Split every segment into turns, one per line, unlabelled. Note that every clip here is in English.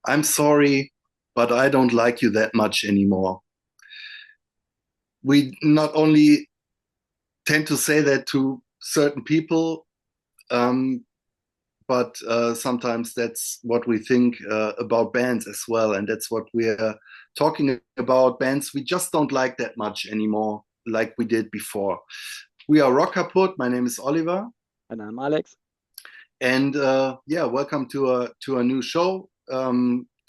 I'm sorry, but I don't like you that much anymore. We not only tend to say that to certain people, um, but sometimes that's what we think about bands as well. And that's what we're talking about bands we just don't like that much anymore, like we did before. We are Rock Kaput. My name is Oliver.
And I'm Alex.
And yeah, welcome to a new show.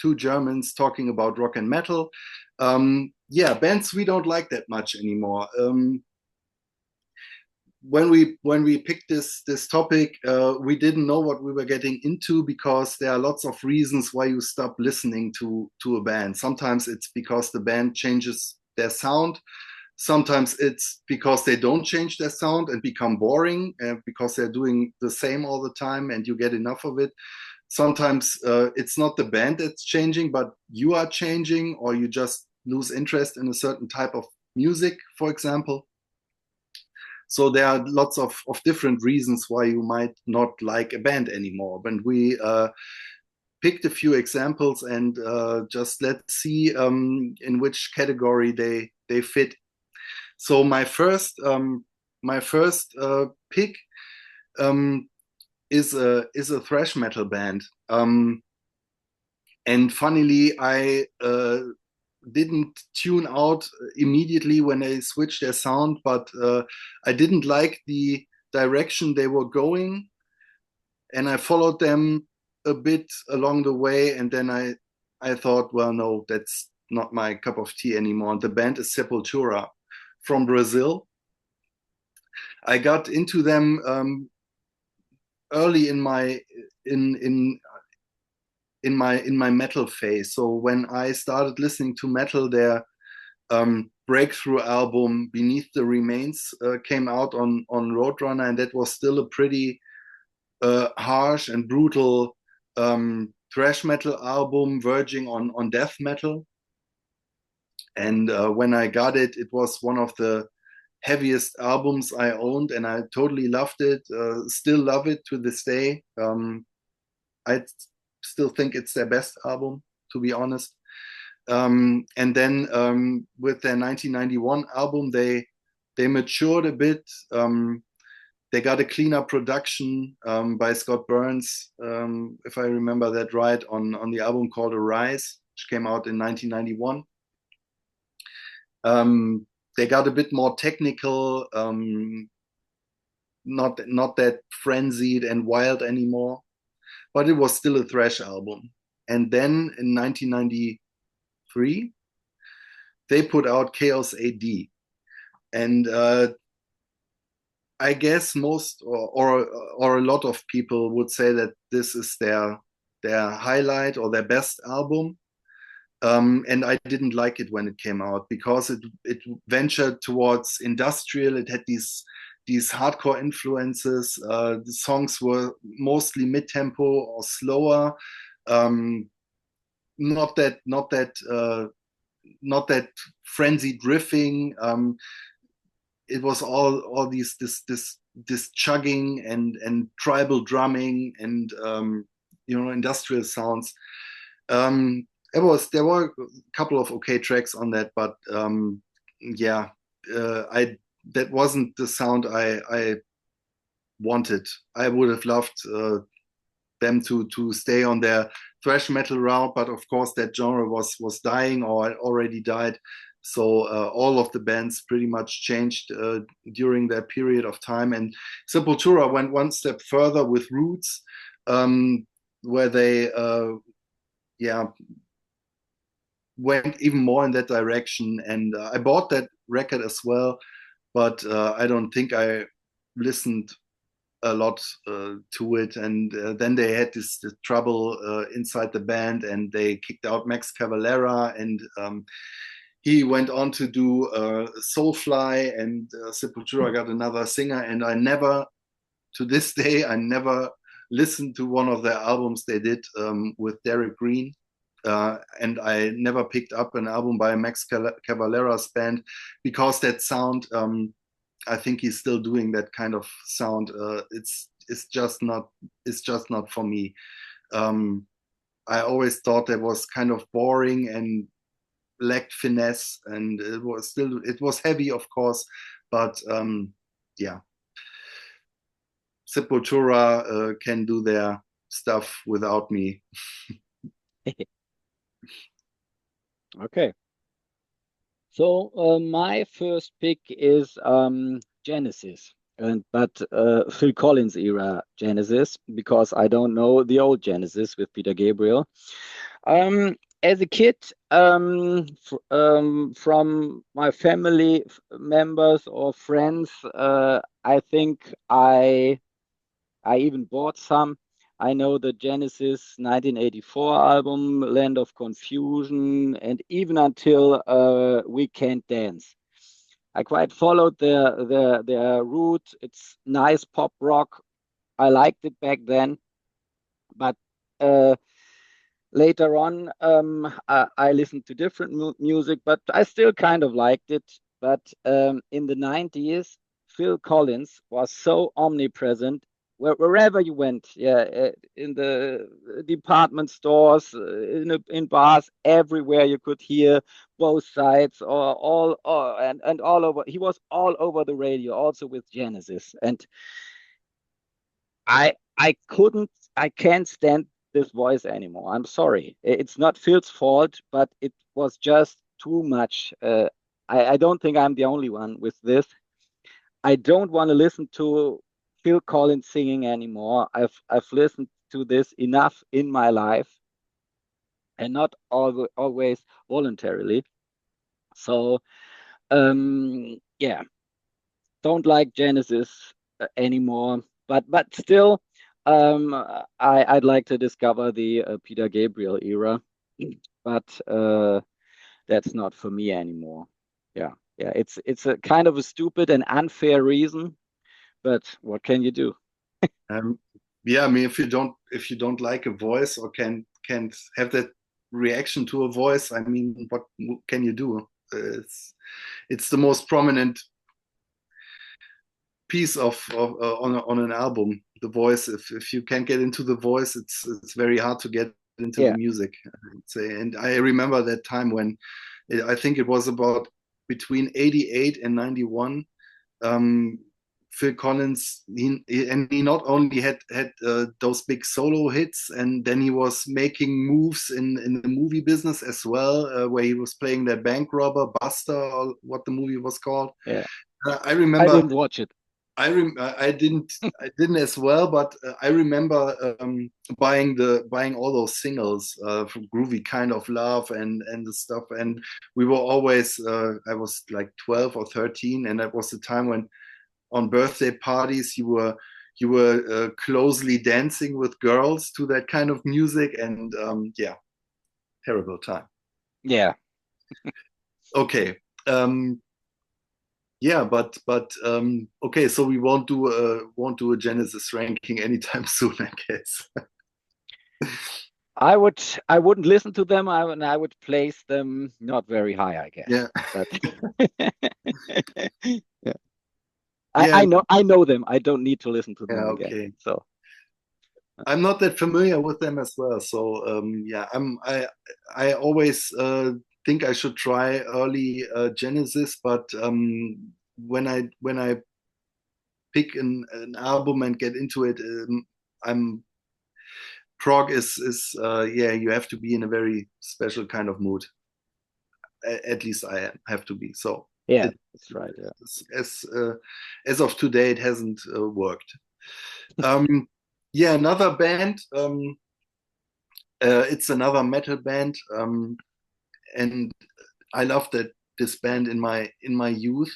Two Germans talking about rock and metal. Yeah, bands we don't like that much anymore. When we picked this topic, we didn't know what we were getting into because there are lots of reasons why you stop listening to a band. Sometimes it's because the band changes their sound. Sometimes it's because they don't change their sound and become boring because they're doing the same all the time and you get enough of it. Sometimes it's not the band that's changing, but you are changing, or you just lose interest in a certain type of music, for example. So there are lots of different reasons why you might not like a band anymore. And we picked a few examples and just let's see in which category they fit. So my first pick um, is a thrash metal band. And funnily, I didn't tune out immediately when they switched their sound, but I didn't like the direction they were going, and I followed them a bit along the way, and then I thought, well, no, that's not my cup of tea anymore. The band is Sepultura from Brazil. I got into them early in in in my metal phase. So when I started listening to metal, their breakthrough album "Beneath the Remains" came out on Roadrunner, and that was still a pretty harsh and brutal thrash metal album, verging on death metal. And when I got it, it was one of the heaviest albums I owned, and I totally loved it. Still love it to this day. I still think it's their best album, to be honest. And then with their 1991 album, they matured a bit. They got a cleaner production by Scott Burns, if I remember that right, on the album called Arise, which came out in 1991. They got a bit more technical, not that frenzied and wild anymore, but it was still a thrash album. And then in 1993, they put out Chaos AD, and I guess most or a lot of people would say that this is their highlight or their best album. And I didn't like it when it came out because it ventured towards industrial. It had these hardcore influences. The songs were mostly mid tempo or slower. Um, not that frenzied riffing. It was all these this chugging and tribal drumming and industrial sounds. There were a couple of okay tracks on that, but yeah, I that wasn't the sound I wanted. I would have loved them to stay on their thrash metal route, but of course that genre was dying or had already died. So all of the bands pretty much changed during that period of time. And Sepultura went one step further with Roots, where they yeah went even more in that direction. And I bought that record as well, but I don't think I listened a lot to it. And then they had this trouble inside the band, and they kicked out Max Cavalera, and he went on to do Soulfly, and Sepultura got another singer. And to this day, I never listened to one of their albums they did with Derek Green. And I never picked up an album by Max Cavalera's band because that sound, I think he's still doing that kind of sound. It's just not for me. Um, I always thought that was kind of boring and lacked finesse, and it was heavy, of course, but yeah, Sepultura can do their stuff without me.
Okay. So my first pick is Genesis, and but Phil Collins era Genesis because I don't know the old Genesis with Peter Gabriel. As a kid, from my family members or friends, I think I even bought some. I know the Genesis 1984 album, Land of Confusion, and even until We Can't Dance. I quite followed their route. It's nice pop rock. I liked it back then, but uh, later on, I listened to different music, but I still kind of liked it. But in the 90s, Phil Collins was so omnipresent wherever you went. Yeah, in the department stores, in bars, everywhere you could hear both sides or and all over. He was all over the radio, also with Genesis. And I can't stand this voice anymore. I'm sorry. It's not Phil's fault, but it was just too much. I don't think I'm the only one with this. I don't want to listen to Phil Collins singing anymore. I've listened to this enough in my life, and not always voluntarily. So yeah, don't like Genesis anymore. But still, I'd like to discover the Peter Gabriel era, but that's not for me anymore. Yeah, yeah, it's a kind of a stupid and unfair reason, but what can you do?
Um, yeah, I mean, if you don't like a voice or can't have that reaction to a voice, I mean, what can you do? It's the most prominent piece of on an album. The voice. If you can't get into the voice, it's very hard to get into the
Yeah,
music. I'd say. And I remember that time when I think it was about between 88 and 91. Um, Phil Collins, he not only had those big solo hits, and then he was making moves in the movie business as well, where he was playing that bank robber Buster, or what the movie was called.
yeah.
I
I
remember
didn't watch it.
I didn't as well, but I remember buying all those singles from Groovy Kind of Love and the stuff, and we were always I was like 12 or 13, and that was the time when on birthday parties you were closely dancing with girls to that kind of music, and yeah, terrible time.
Yeah,
Okay. Yeah, but okay, so we won't do a Genesis ranking anytime soon, I guess.
I wouldn't listen to them. I would place them not very high, I guess.
Yeah,
But yeah.
yeah,
I know them. I don't need to listen to
yeah.
them again.
Okay,
So
I'm not that familiar with them as well, so yeah, I always think I should try early Genesis, but when I pick an album and get into it, I'm prog is yeah, you have to be in a very special kind of mood. At least I have to be. So
yeah,
it,
that's right. Yeah.
as of today, it hasn't worked. Um, yeah, another band. It's another metal band, and I loved that this band in my youth.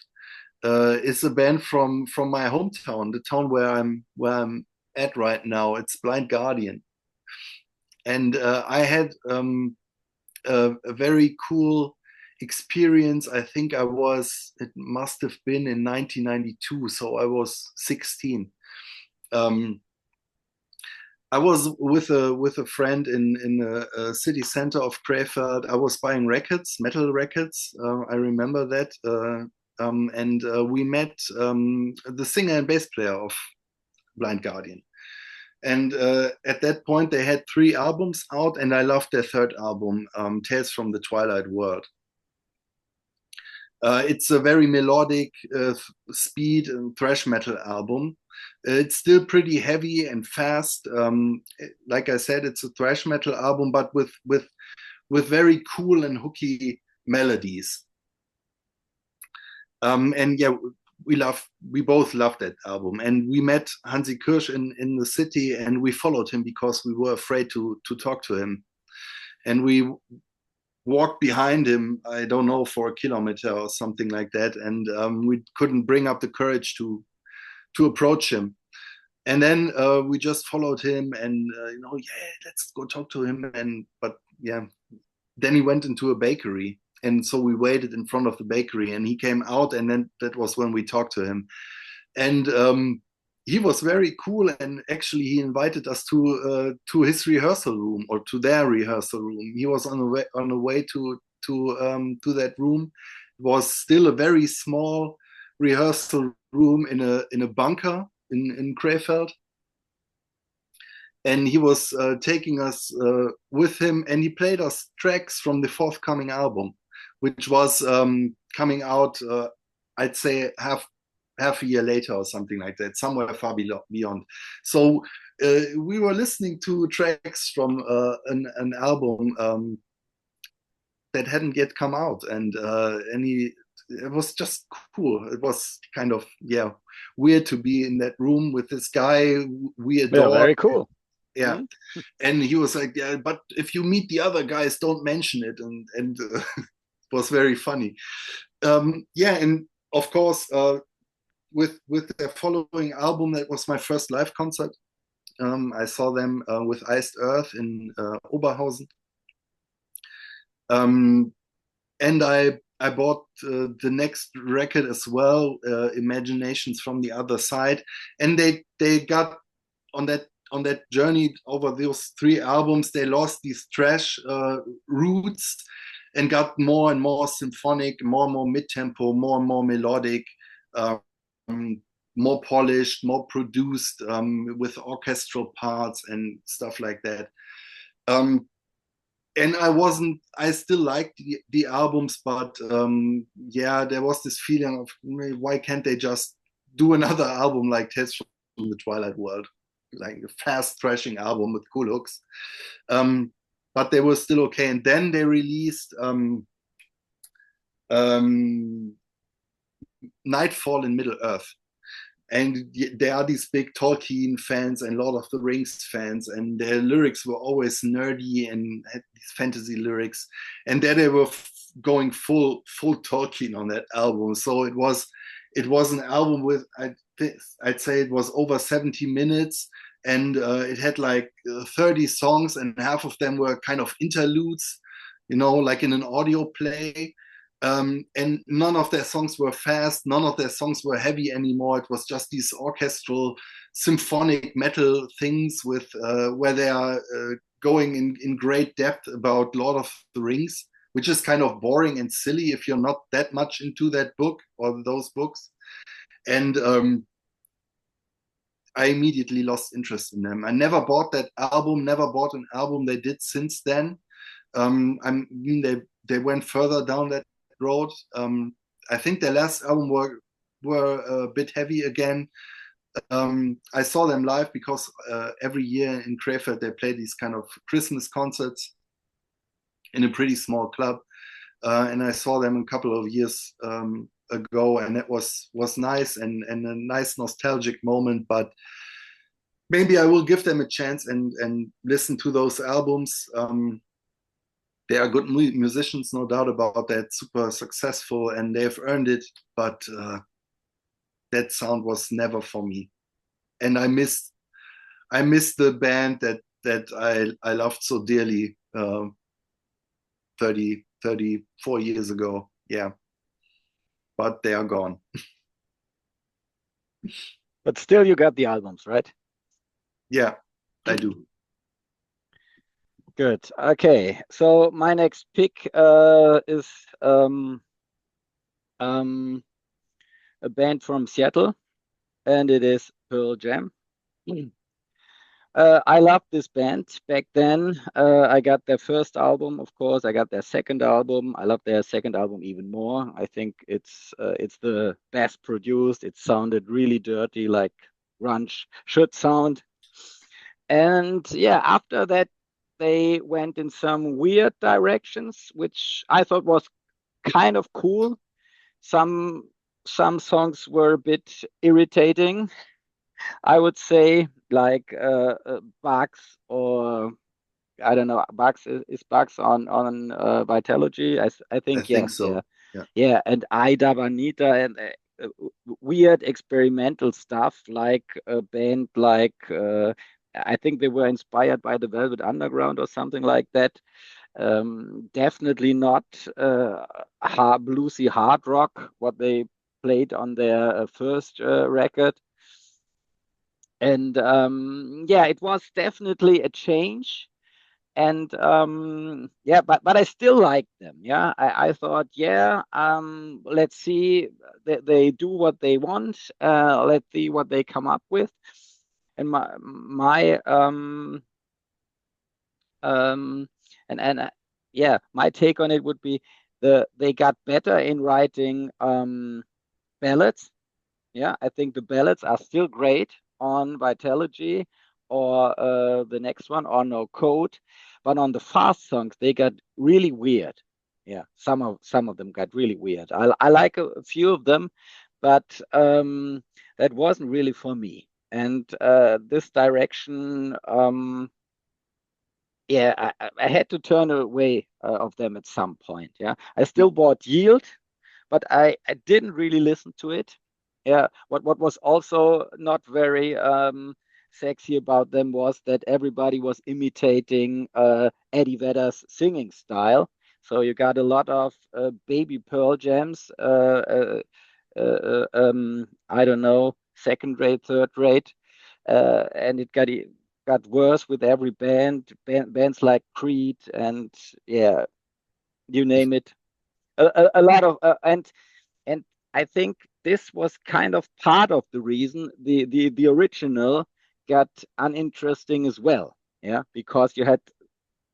It's a band from my hometown, the town where I'm at right now. It's Blind Guardian, and I had a very cool experience. I think it must have been in 1992, so I was 16. Um, I was with a friend in a city center of Krefeld. I was buying records, metal records. I remember that, and we met the singer and bass player of Blind Guardian. And at that point, they had 3 albums out, and I loved their third album, Tales from the Twilight World. It's a very melodic, speed and thrash metal album. It's still pretty heavy and fast. Like I said, it's a thrash metal album, but with very cool and hooky melodies. And yeah, we both loved that album. And we met Hansi Kirsch in the city, and we followed him because we were afraid to talk to him. And we walked behind him, I don't know, for a kilometer or something like that, and we couldn't bring up the courage to approach him. And then we just followed him, and yeah, let's go talk to him. But yeah, then he went into a bakery, and so we waited in front of the bakery, and he came out, and then that was when we talked to him. And he was very cool, and actually he invited us to his rehearsal room, or to their rehearsal room. He was on the way to that room. It was still a very small rehearsal room in a bunker in Krefeld, and he was taking us with him, and he played us tracks from the forthcoming album, which was coming out, I'd say half a year later or something like that, somewhere far beyond. So we were listening to tracks from an album that hadn't yet come out, and it was just cool. It was kind of, yeah, weird to be in that room with this guy we
Yeah,
adored.
very cool.
Yeah. And he was like, yeah, but if you meet the other guys, don't mention it. And it was very funny. Yeah, and of course, with their following album, that was my first live concert. I saw them with Iced Earth in Oberhausen. And I bought the next record as well, Imaginations from the Other Side. And they got on that journey over those 3 albums, they lost these thrash roots and got more and more symphonic, more and more mid-tempo, more and more melodic, um, more polished, more produced, with orchestral parts and stuff like that. And I still liked the albums, but yeah, there was this feeling of, why can't they just do another album like Tales from the Twilight World, like a fast thrashing album with cool hooks? But they were still okay. And then they released um, Nightfall in Middle Earth. And there are these big Tolkien fans and Lord of the Rings fans, and their lyrics were always nerdy and had these fantasy lyrics. And then they were going full Tolkien on that album. So it was an album with, I'd say it was over 70 minutes, and it had like 30 songs, and half of them were kind of interludes, like in an audio play. And none of their songs were fast, none of their songs were heavy anymore. It was just these orchestral symphonic metal things with where they are going in great depth about Lord of the Rings, which is kind of boring and silly if you're not that much into that book or those books. And I immediately lost interest in them. I never bought that album, never bought an album they did since then. I mean, they went further down that road. I think their last album were a bit heavy again. I saw them live because every year in Krefeld they play these kind of Christmas concerts in a pretty small club, and I saw them a couple of years ago, and it was nice and a nice nostalgic moment. But maybe I will give them a chance and listen to those albums. They are good musicians, no doubt about that, super successful, and they've earned it. But that sound was never for me, and I missed the band that I loved so dearly 34 years ago. Yeah, but they are gone.
But still, you got the albums, right?
Yeah, I do.
Good. Okay, so my next pick is a band from Seattle, and it is Pearl Jam. I loved this band back then. I got their first album, of course. I got their second album. I love their second album even more. I think it's the best produced. It sounded really dirty, like grunge should sound. And yeah, after that, they went in some weird directions, which I thought was kind of cool. Some some songs were a bit irritating, I would say, like Bugs, or I don't know, Bugs is Bugs on Vitalogy. I
I
think
think
yes, yeah,
so. Yeah,
yeah, and Ida Vanita and weird experimental stuff like a band like I think they were inspired by the Velvet Underground or something like that. Definitely not bluesy hard rock, what they played on their first record. And yeah, it was definitely a change. And yeah, but I still like them. Yeah, I thought, yeah, let's see, they do what they want. Let's see what they come up with. And my um yeah, my take on it would be they got better in writing ballads. Yeah, I think the ballads are still great on Vitalogy or the next one or No Code, but on the fast songs they got really weird. Yeah, some of them got really weird. I like a few of them, but that wasn't really for me. And this direction, yeah, I had to turn away of them at some point. Yeah, I still bought Yield, but I didn't really listen to it. Yeah, what was also not very sexy about them was that everybody was imitating Eddie Vedder's singing style. So you got a lot of baby Pearl jams. I don't know, second rate, third rate, and got worse with every bands like Creed and yeah, you name it. A lot of and I think this was kind of part of the reason the original got uninteresting as well. Yeah, because you had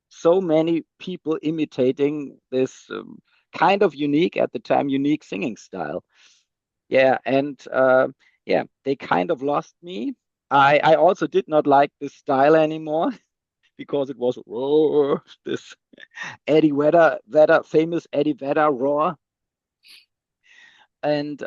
so many people imitating this kind of unique at the time unique singing style. Yeah, and yeah, they kind of lost me. I also did not like this style anymore because it was this Vedder, famous Eddie Vedder roar. And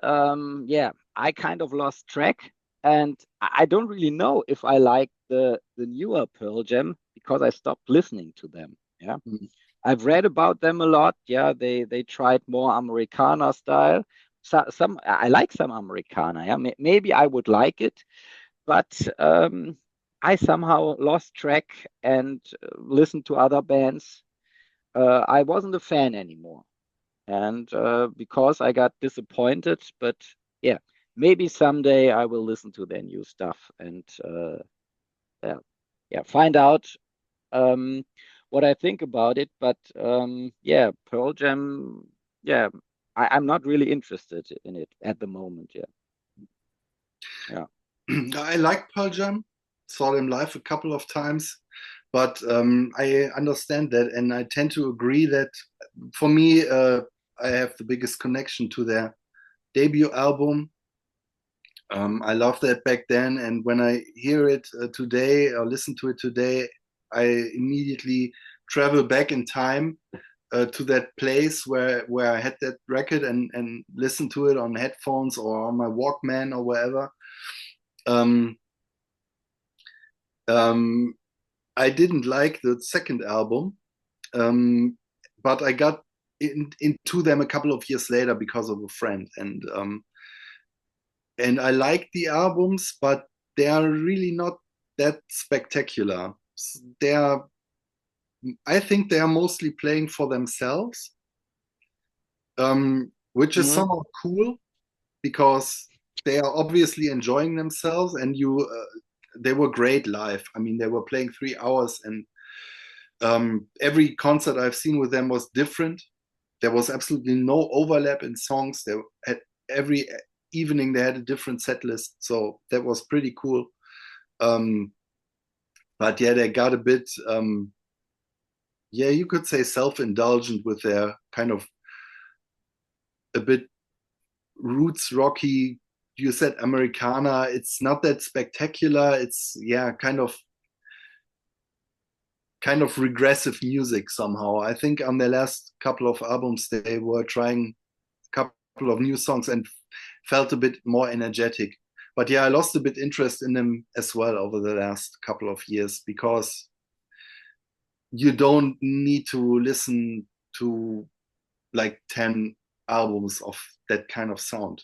yeah, I kind of lost track, and I don't really know if I like the newer Pearl Jam because I stopped listening to them. Yeah,
mm,
I've read about them a lot. Yeah, they tried more Americana style. Some I like some Americana. Yeah, maybe I would like it, but I somehow lost track and listened to other bands. I wasn't a fan anymore, and because I got disappointed. But yeah, maybe someday I will listen to their new stuff and yeah, yeah, find out um, what I think about it. But yeah, Pearl Jam, yeah, I'm not really interested in it at the moment. Yeah, yeah.
I like Pearl Jam. Saw them live a couple of times, but I understand that, and I tend to agree that for me, I have the biggest connection to their debut album. I loved that back then, and when I hear it today or listen to it today, I immediately travel back in time to that place where I had that record and listen to it on headphones or on my Walkman or wherever. Um, um, I didn't like the second album, um, but I got into them a couple of years later because of a friend, and I like the albums, but they are really not that spectacular. They are, I think, they are mostly playing for themselves, which is
Hmm.
somewhat cool because they are obviously enjoying themselves, and they were great live. I mean, they were playing 3 hours, and every concert I've seen with them was different. There was absolutely no overlap in songs. They had every evening they had a different set list, so that was pretty cool. Um, But yeah, they got a bit, yeah, you could say self-indulgent with their kind of a bit roots rocky. You said Americana. It's not that spectacular. It's yeah, kind of regressive music somehow. I think on their last couple of albums they were trying a couple of new songs and felt a bit more energetic. But yeah, I lost a bit interest in them as well over the last couple of years because you don't need to listen to like 10 albums of that kind of sound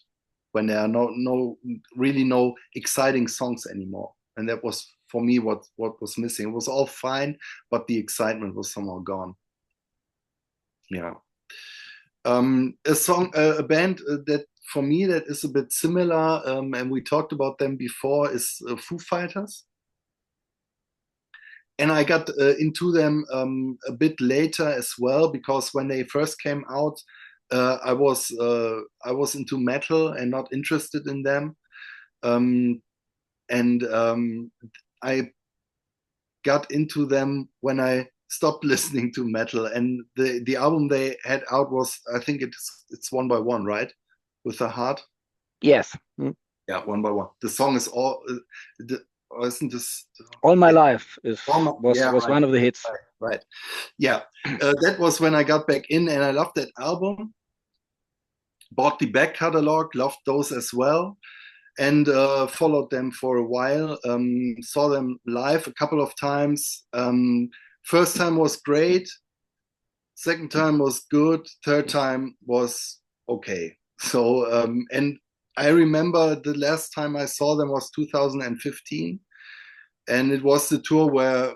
when there are really no exciting songs anymore. And that was for me what was missing. It was all fine, but the excitement was somehow gone. Yeah. A band that for me that is a bit similar, and we talked about them before, is Foo Fighters. And I got into them a bit later as well because when they first came out, I was into metal and not interested in them, um, and I got into them when I stopped listening to metal. And the album they had out was, I think it's One by One, right? With the heart.
Yes. Mm.
Yeah, One by One. The song is all. Isn't this?
All My
Yeah,
Life
yeah,
was
right,
one of the hits.
right, right. Yeah, that was when I got back in, and I loved that album. Bought the back catalog, loved those as well, and followed them for a while. Saw them live a couple of times. First time was great. Second time was good. Third time was okay. So, and I remember the last time I saw them was 2015, and it was the tour where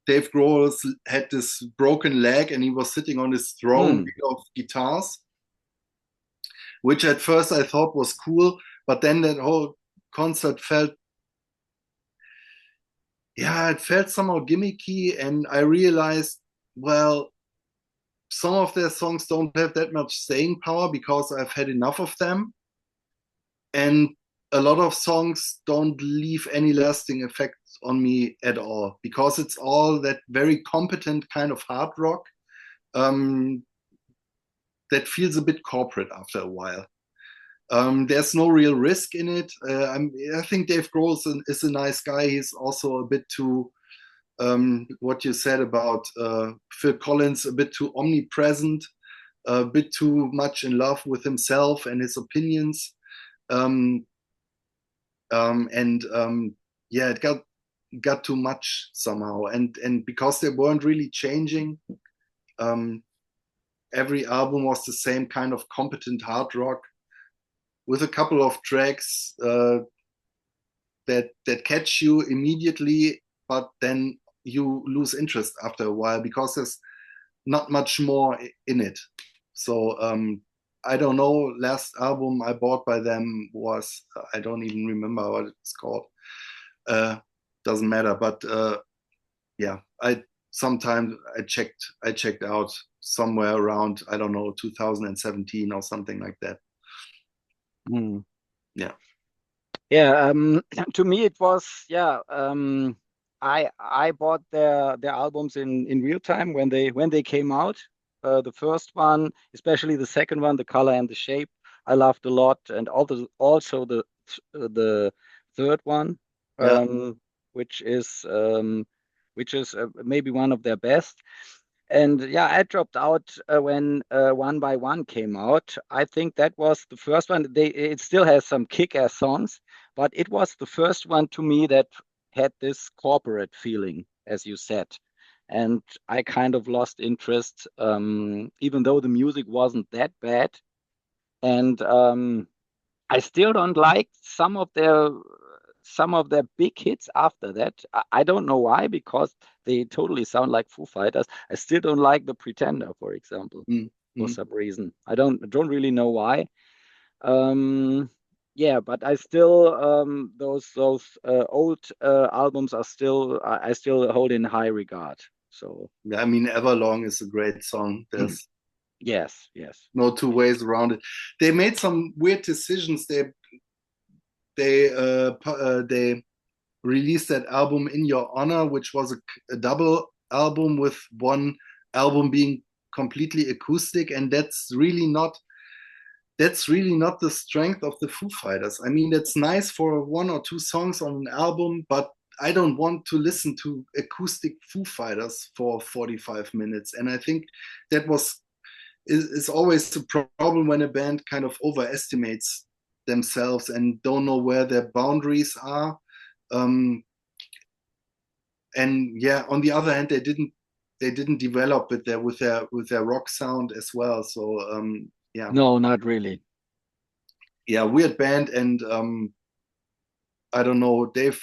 Dave Grohl had this broken leg and he was sitting on his throne
Mm.
of guitars, which at first I thought was cool, but then that whole concert felt, yeah, it felt somehow gimmicky, and I realized, well, some of their songs don't have that much staying power because I've had enough of them, and a lot of songs don't leave any lasting effect on me at all because it's all that very competent kind of hard rock um, that feels a bit corporate after a while. There's no real risk in it. I think Dave Grohl is a nice guy. He's also a bit too, what you said about Phil Collins, a bit too omnipresent, a bit too much in love with himself and his opinions. Um, and yeah, it got too much somehow. And because they weren't really changing, um, every album was the same kind of competent hard rock with a couple of tracks that catch you immediately, but then you lose interest after a while because there's not much more in it. So I don't know. Last album I bought by them was, I don't even remember what it's called. Uh, doesn't matter. But yeah, I checked out somewhere around, I don't know, 2017 or something like that.
Mm.
Yeah.
Yeah, to me it was yeah. I bought their albums in real time when they came out. The first one, especially the second one, The Color and the Shape, I loved a lot, and also the third one,
Yeah.
um, which is maybe one of their best. And yeah, I dropped out when One by One came out. I think that was the first one. It still has some kick-ass songs, but it was the first one to me that had this corporate feeling, as you said. And I kind of lost interest, even though the music wasn't that bad. And I still don't like some of their big hits after that. I don't know why, because they totally sound like Foo Fighters. I still don't like The Pretender, for example, for
Mm-hmm.
some reason. I don't really know why. Um, yeah, but I still those old albums are still I still hold in high regard. So
Yeah, I mean, Everlong is a great song. There's
yes, yes.
no two ways around it. They made some weird decisions. They released that album In Your Honor, which was a double album with one album being completely acoustic, and that's really not the strength of the Foo Fighters. I mean, that's nice for one or two songs on an album, but I don't want to listen to acoustic Foo Fighters for 45 minutes. And I think that is always a problem when a band kind of overestimates themselves and don't know where their boundaries are. Um, and yeah, on the other hand, they didn't develop it there with their rock sound as well. So yeah,
No, not really.
yeah, weird band. And I don't know, Dave.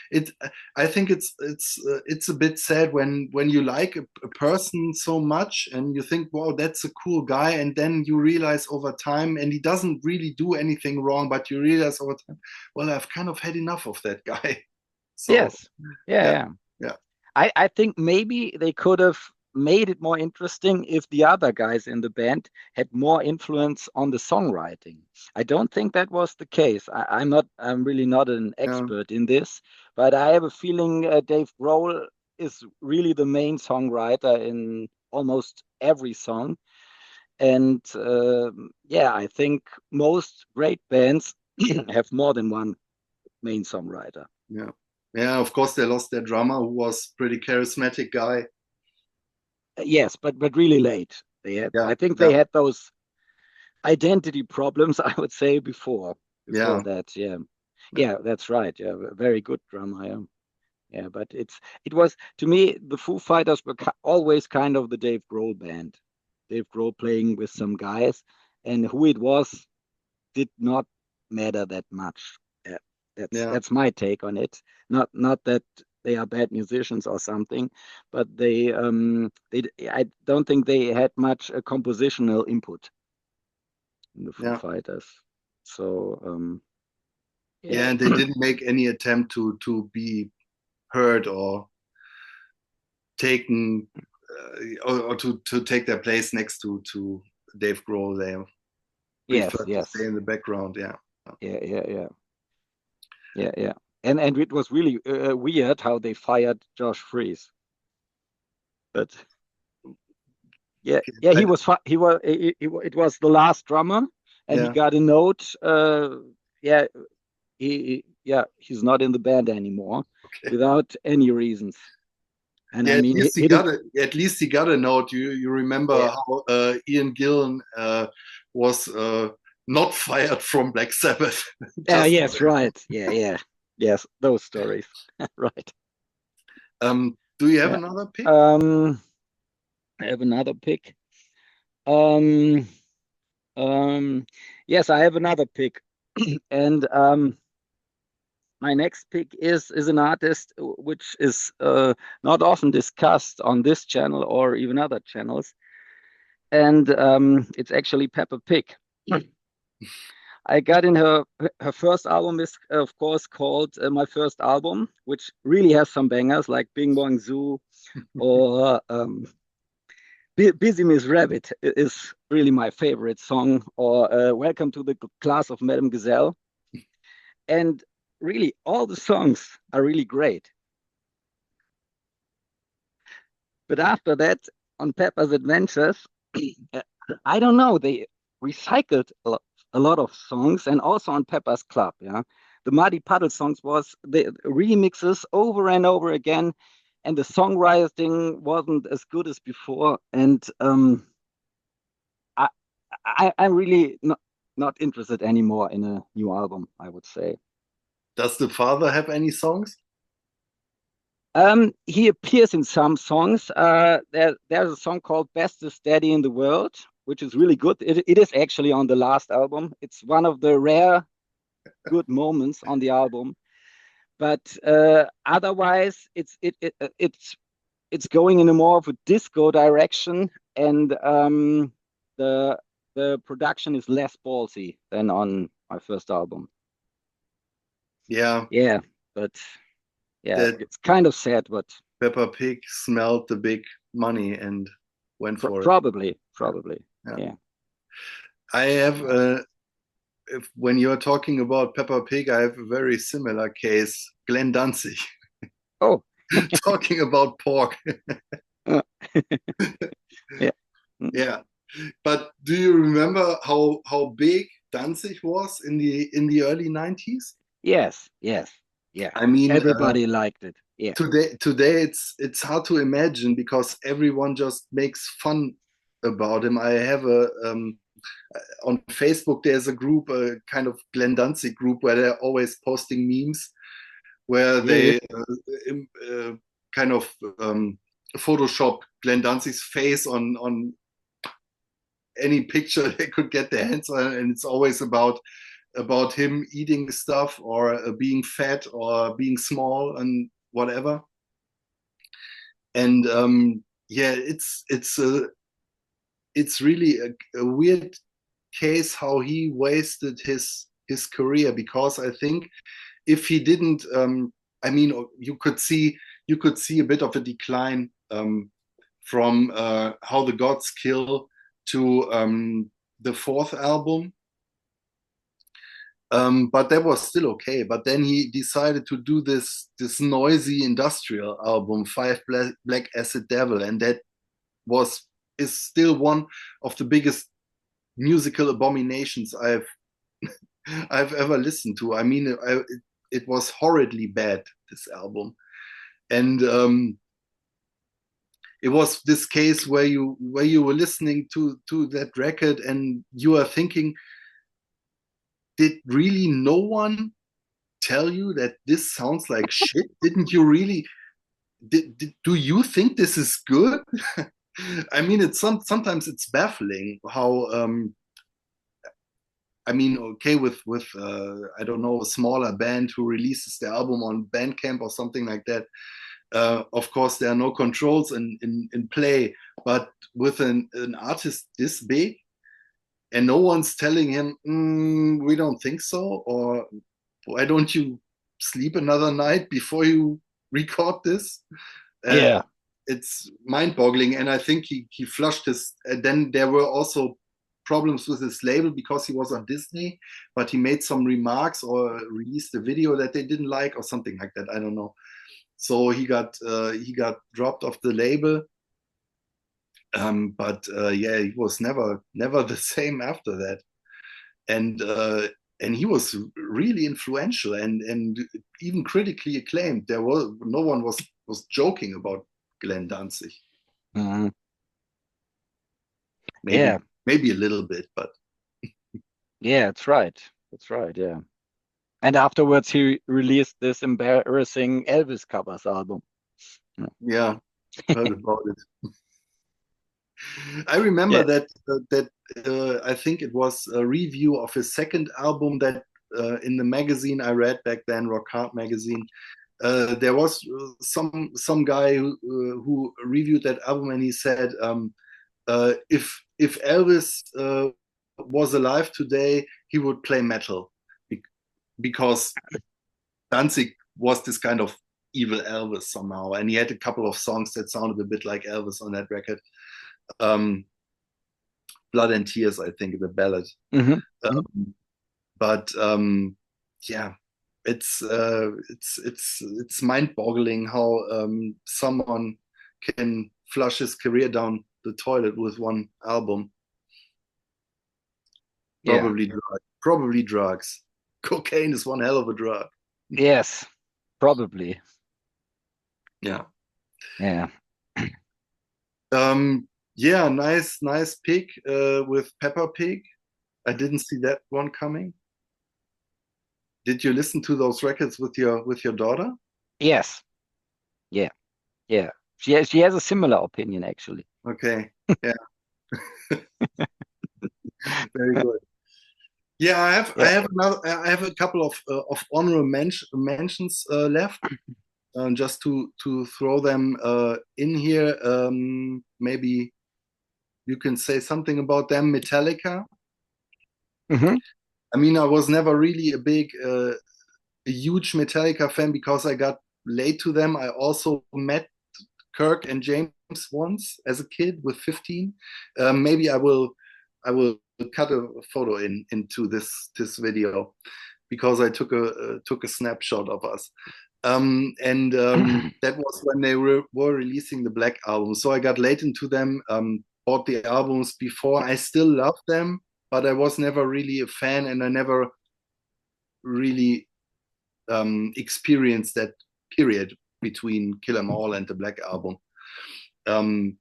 It. I think it's a bit sad when you like a person so much and you think, wow, that's a cool guy, and then you realize over time, and he doesn't really do anything wrong, but you realize over time, well, I've kind of had enough of that guy. So
Yes. Yeah,
yeah,
yeah.
yeah,
I think maybe they could have made it more interesting if the other guys in the band had more influence on the songwriting. I don't think that was the case. I'm really not an
yeah,
expert in this, but I have a feeling Dave Grohl is really the main songwriter in almost every song. And yeah, I think most great bands have more than one main songwriter.
yeah, yeah. Of course, they lost their drummer, who was pretty charismatic guy.
Yes, but really late.
Yeah,
I think they
yeah,
had those identity problems, I would say, before
yeah,
that. Yeah,
yeah,
yeah, that's right. Yeah, very good drummer. Yeah, yeah, but it was, to me, the Foo Fighters were always kind of the Dave Grohl band. Dave Grohl playing with some guys, and who it was did not matter that much. Yeah,
yeah,
that's my take on it. Not that they are bad musicians or something, but they I don't think they had much compositional input in the Foo
yeah.
Fighters. So yeah,
Yeah, and they didn't make any attempt to be heard or taken or to take their place next to Dave Grohl. They
yes,
preferred to stay
yes,
in the background. Yeah,
yeah, yeah, yeah, yeah, yeah. And it was really weird how they fired Josh Freese, but yeah, yeah,
I,
it was the last drummer, and he
yeah.
got a note. Yeah, yeah, he's not in the band anymore
Okay.
without any reasons. And
Yeah,
I
at
mean,
least he
he did.
got it. At least he got a note. You remember
Yeah,
how Ian Gillan was not fired from Black Sabbath
yeah,
just
yes, right. Yeah, yeah, yes, those stories. Right.
do you have
Yeah.
another pick?
Um, I have another pick. Um, yes, I have another pick, and my next pick is an artist which is not often discussed on this channel or even other channels, and it's actually Peppa Pig. I got in her first album is of course called My First Album, which really has some bangers like Bing Bong Zoo or Busy Miss Rabbit is really my favorite song, or Welcome to the Class of Madame Gazelle. And really, all the songs are really great. But after that, on Peppa's Adventures, I don't know, they recycled a lot of songs, and also on Peppa's Club. Yeah, the Muddy Puddle songs was the remixes over and over again, and the songwriting wasn't as good as before. And I, I'm really not interested anymore in a new album, I would say.
Does the father have any songs?
He appears in some songs. There's a song called Bestest Daddy in the World, which is really good. It is actually on the last album. It's one of the rare good moments on the album. But otherwise, it's going in a more of a disco direction, and the the production is less ballsy than on my first album.
Yeah,
Yeah, but yeah,
that
it's kind of sad, but
Peppa Pig smelled the big money and went for it.
probably,
Yeah,
probably,
yeah.
yeah.
I have
Right.
if when you're talking about Peppa Pig, I have a very similar case. Glenn Danzig
Oh,
talking about pork.
uh, yeah. Mm.
Yeah, but do you remember how big Danzig was in the early 90s?
Yes, yes, yeah.
I mean,
Everybody liked it. Yeah.
today it's hard to imagine because everyone just makes fun about him. I have a on Facebook there's a group, a kind of Glenn Danzig group, where they're always posting memes where
Yeah, yeah.
they kind of Photoshop Glenn Danzig's face on any picture they could get their hands on, and it's always about him eating stuff or being fat or being small and whatever. And yeah, it's really a weird case how he wasted his career, because I think if he didn't, I mean, you could see a bit of a decline from How the Gods Kill to the fourth album. But that was still okay. But then he decided to do this noisy industrial album, Five Black Acid Devil, and that was is still one of the biggest musical abominations I've ever listened to. I mean, it was horridly bad, this album, and it was this case where you were listening to that record and you are thinking, did really no one tell you that this sounds like shit? Didn't you really? Do you think this is good? I mean, sometimes it's baffling how. I mean, okay, with I don't know, a smaller band who releases their album on Bandcamp or something like that. Of course, there are no controls in play, but with an artist this big, and no one's telling him, we don't think so, or why don't you sleep another night before you record this? Uh,
Yeah.
it's mind-boggling, and I think he flushed his. Then there were also problems with his label because he was on Disney, but he made some remarks or released a video that they didn't like or something like that. I don't know. So he got dropped off the label. But yeah, he was never the same after that. And and he was really influential and even critically acclaimed. There was no one was joking about Glenn Danzig.
Mhm.
Maybe
Yeah.
maybe a little bit, but
Yeah, that's right. That's right. Yeah. And afterwards, he released this embarrassing Elvis covers album.
yeah, heard about it. I remember
Yeah.
that I think it was a review of his second album that in the magazine I read back then, Rock Hard magazine. There was some guy who reviewed that album, and he said, if Elvis was alive today, he would play metal because Danzig was this kind of evil Elvis somehow, and he had a couple of songs that sounded a bit like Elvis on that record. Um, Blood and Tears, I think, the ballad.
Hmm.
But yeah, it's mind-boggling how someone can flush his career down the toilet with one album.
Yeah.
Probably drugs. Cocaine is one hell of a drug.
Yes. Probably.
Yeah.
Yeah.
Yeah, nice pick with Peppa Pig. I didn't see that one coming. Did you listen to those records with your daughter?
Yes. Yeah. Yeah. She has a similar opinion actually.
Okay. Yeah, very good. Yeah,
Yeah.
I have a couple of honorable mentions left, just to throw them in here. Maybe you can say something about them. Metallica.
Hmm.
I mean, I was never really a huge Metallica fan because I got late to them. I also met Kirk and James once as a kid with 15. Maybe I will cut a photo into this video because I took a snapshot of us. And that was when they were releasing the Black album. So I got late into them, bought the albums before. I still love them, but I was never really a fan, and I never really experienced that period between Kill 'Em All and the Black album. Um,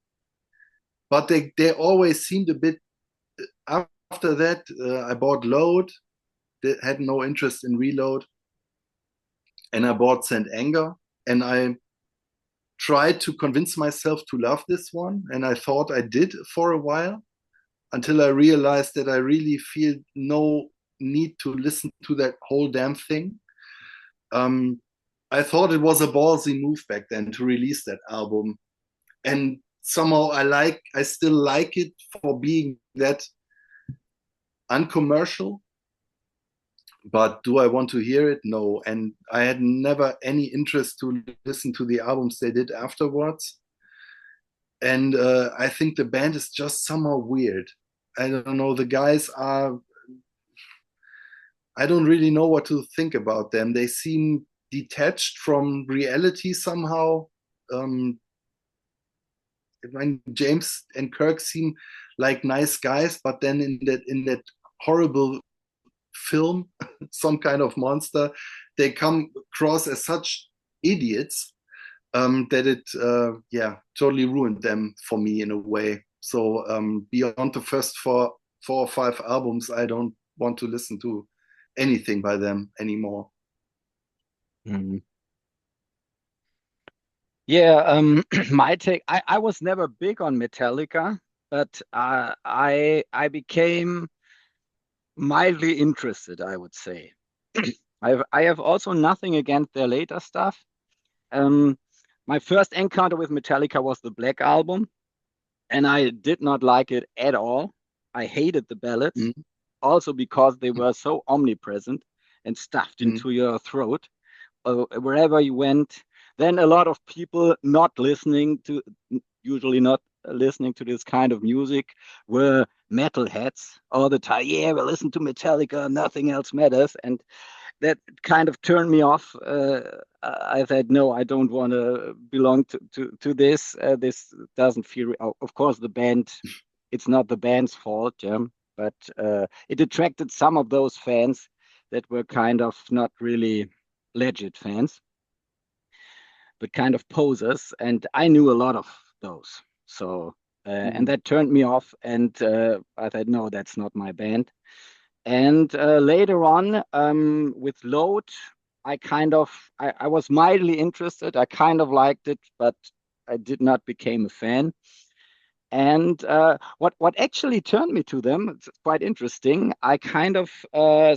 but they always seemed a bit. After that, I bought Load. Had no interest in Reload, and I bought Saint Anger, and I tried to convince myself to love this one, and I thought I did for a while until I realized that I really feel no need to listen to that whole damn thing. I thought it was a ballsy move back then to release that album, and somehow I still like it for being that uncommercial. But do I want to hear it? No. And I had never any interest to listen to the albums they did afterwards. And I think the band is just somehow weird. I don't know. The guys are. I don't really know what to think about them. They seem detached from reality somehow. When James and Kirk seem like nice guys, but then in that horrible film, some kind of monster, they come across as such idiots that it totally ruined them for me in a way. So beyond the first four or five albums, I don't want to listen to anything by them anymore.
Mhm. Yeah, my take. I was never big on Metallica, but I became mildly interested, I would say. I have also nothing against their later stuff. Um, my first encounter with Metallica was the Black album, and I did not like it at all. I hated the ballads,
Mm,
also because they were so omnipresent and stuffed
mm,
into your throat wherever you went. Then a lot of people not listening to, usually not listening to this kind of music, were metalheads all the time. Yeah, we listen to Metallica, nothing else matters. And that kind of turned me off. I said, no, I don't want to belong to this. This doesn't feel, of course, the band, it's not the band's fault, yeah, but it attracted some of those fans that were kind of not really legit fans, but kind of posers. And I knew a lot of those. So, and
mm,
that turned me off. And I thought, no, that's not my band. And later on, with Load, I was mildly interested. I kind of liked it, but I did not become a fan. And what actually turned me to them, it's quite interesting. I kind of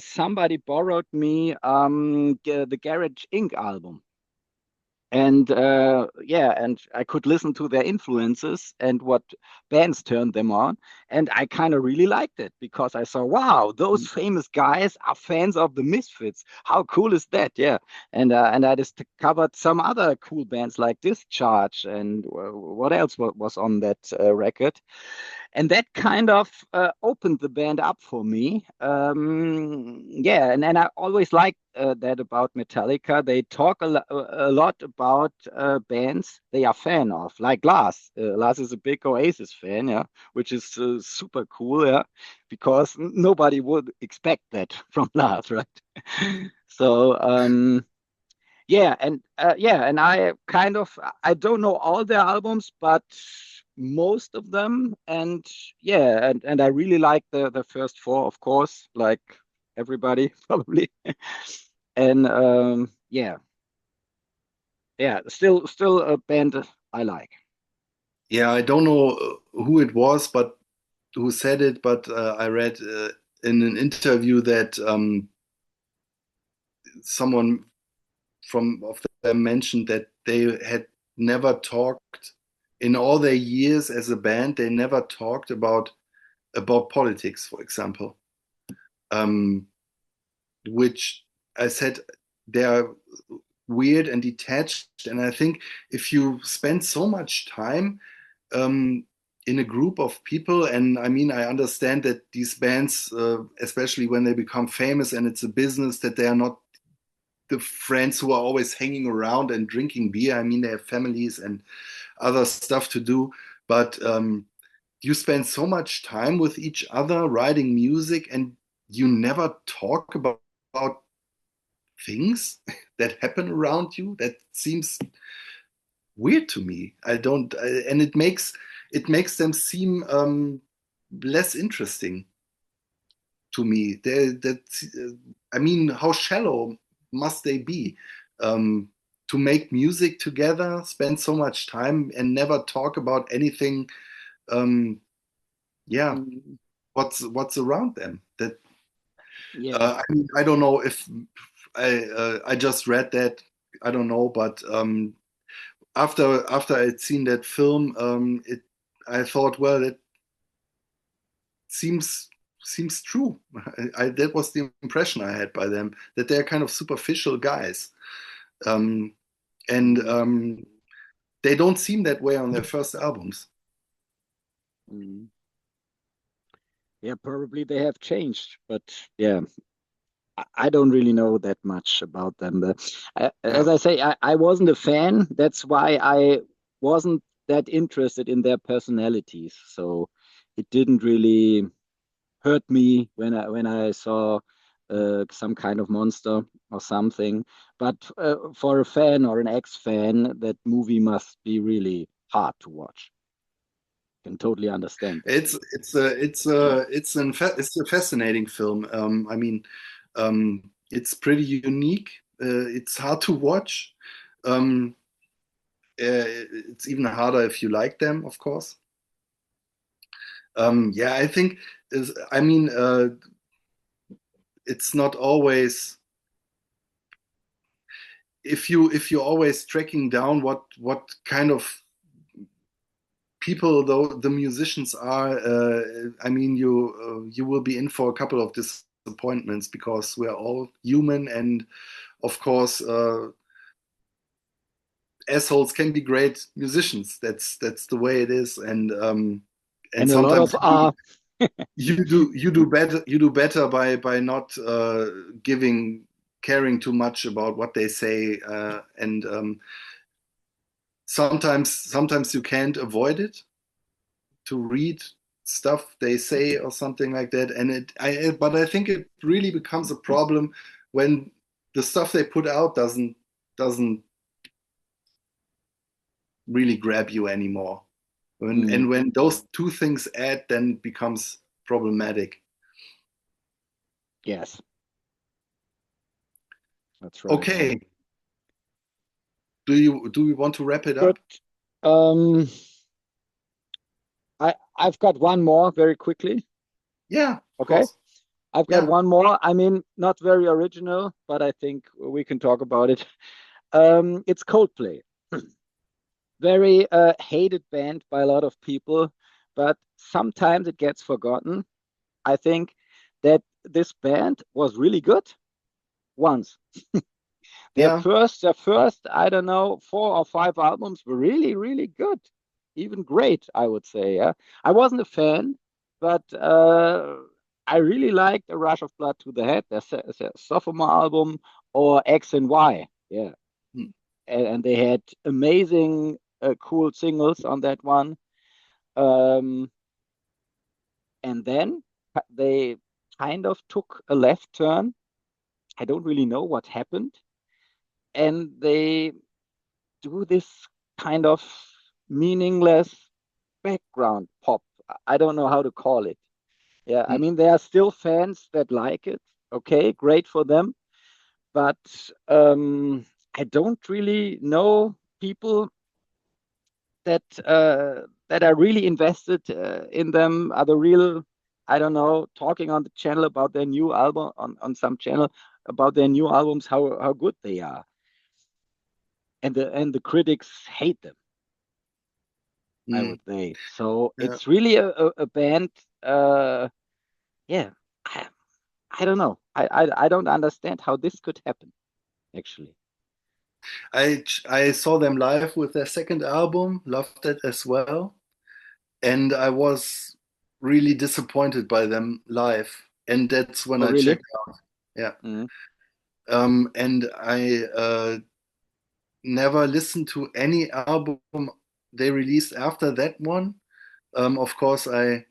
somebody borrowed me the Garage Inc. album, and yeah, and I could listen to their influences and what bands turned them on, and I kind of really liked it because I saw, wow, those
mm.
famous guys are fans of the Misfits. How cool is that? Yeah, and I discovered some other cool bands like Discharge, and what else was on that record, and that kind of opened the band up for me. Yeah, and I always liked that about Metallica. They talk a lot about bands they are fan of, like Lars. Lars is a big Oasis fan, yeah, which is super cool, yeah, because nobody would expect that from Lars, right? So yeah, and I don't know all their albums, but most of them, and yeah, and I really like the first four, of course, like everybody probably, and yeah, still a band I like.
Yeah, I don't know who it was, but who said it, but I read in an interview that someone from of them mentioned that they had never talked in all their years as a band. They never talked about politics, for example, um, which I said they are weird and detached. And I think if you spend so much time um, in a group of people. And I mean, I understand that these bands, especially when they become famous and it's a business, that they are not the friends who are always hanging around and drinking beer. I mean, they have families and other stuff to do. But you spend so much time with each other writing music, and you never talk about things that happen around you. That seems weird to me. I don't, and it makes them seem less interesting to me. I mean, how shallow must they be to make music together, spend so much time, and never talk about anything? Um, yeah,
Mm,
what's around them? That
yeah.
I mean, I don't know if I just read that. I don't know, but after I'd seen that film, I thought, well, it seems seems true. That was the impression I had by them, that they're kind of superficial guys, um, and
Mm,
they don't seem that way on their first albums.
mm. Yeah, probably they have changed, but yeah, I don't really know that much about them.
Yeah,
As I say, I wasn't a fan. That's why I wasn't that interested in their personalities. So it didn't really hurt me when I saw some kind of monster or something. But for a fan or an ex-fan, that movie must be really hard to watch. Can totally understand that.
it's a fascinating film. I mean, it's pretty unique. It's hard to watch. Um, it's even harder if you like them, of course. Yeah, I think I mean, it's not always if you're always tracking down what kind of people though the musicians are. I mean, you will be in for a couple of disappointments because we're all human, and of course, assholes can be great musicians. That's the way it is, and
And a lot
sometimes
of
you do better by not giving caring too much about what they say, and sometimes you can't avoid it to read stuff they say or something like that. And but I think it really becomes a problem when the stuff they put out doesn't really grab you anymore.
Mm,
When those two things add, then it becomes problematic.
yes, that's right.
Okay, do we want to wrap it
Good.
up?
Um, I've got one more very quickly.
Yeah, of
Okay.
course.
I've got
Yeah,
one more. I mean, not very original, but I think we can talk about it. It's Coldplay. Very hated band by a lot of people, but sometimes it gets forgotten. I think that this band was really good once.
yeah.
Their first, I don't know, 4 or 5 albums were really, really good, even great, I would say. Yeah, I wasn't a fan, but I really liked A Rush of Blood to the Head, their sophomore album, or X and Y. Yeah,
Hmm.
and they had amazing, cool singles on that one. Um, and then they kind of took a left turn. I don't really know what happened, and they do this kind of meaningless background pop. I don't know how to call it. Yeah, I
Hmm.
mean, there are still fans that like it. Okay, great for them. But I don't really know people that are really invested in them, are the real, I don't know, talking on the channel about their new album, on some channel about their new albums, how good they are. And the critics hate them, I
Hmm.
would say. So
Yeah.
it's really a band. Uh, yeah, I, I don't know. I don't understand how this could happen, actually.
I saw them live with their second album, loved it as well. and I was really disappointed by them live. And that's when
Oh,
I
really?
checked out. Yeah.
Mm.
And I never listened to any album they released after that one. Of course, I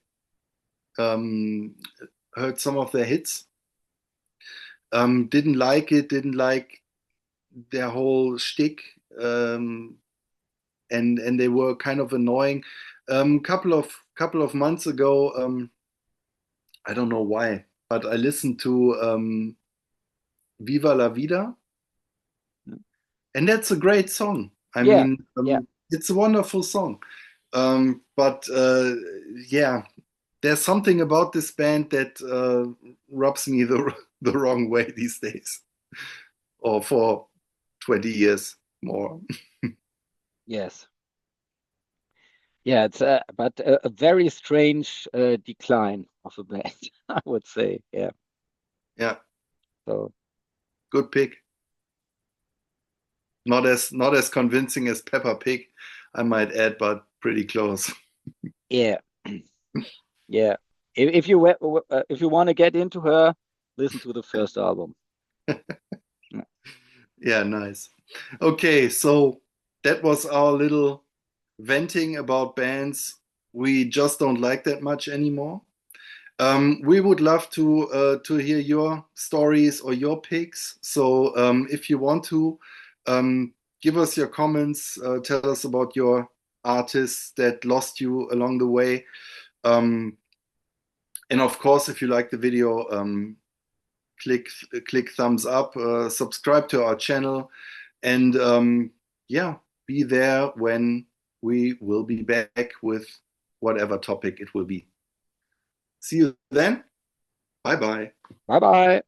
um, heard some of their hits. Didn't like it, didn't like their whole shtick, and they were kind of annoying. Couple of months ago, I don't know why, but I listened to Viva la Vida, and that's a great song. I
Yeah,
mean,
yeah,
it's a wonderful song. But yeah, there's something about this band that rubs me the wrong way these days, or for 20 years more.
yes. Yeah, it's but a very strange decline of a band, I would say. Yeah.
Yeah,
So
good pick. Not as convincing as Peppa Pig, I might add, but pretty close.
yeah, yeah. If you want to get into her, listen to the first album. Yeah.
Yeah, nice. Okay, so that was our little venting about bands we just don't like that much anymore. We would love to hear your stories or your picks. So if you want to, give us your comments. Tell us about your artists that lost you along the way. Um, and of course, if you like the video, click click thumbs up, subscribe to our channel, and yeah, be there when we will be back with whatever topic it will be. See you then. Bye bye.
Bye bye.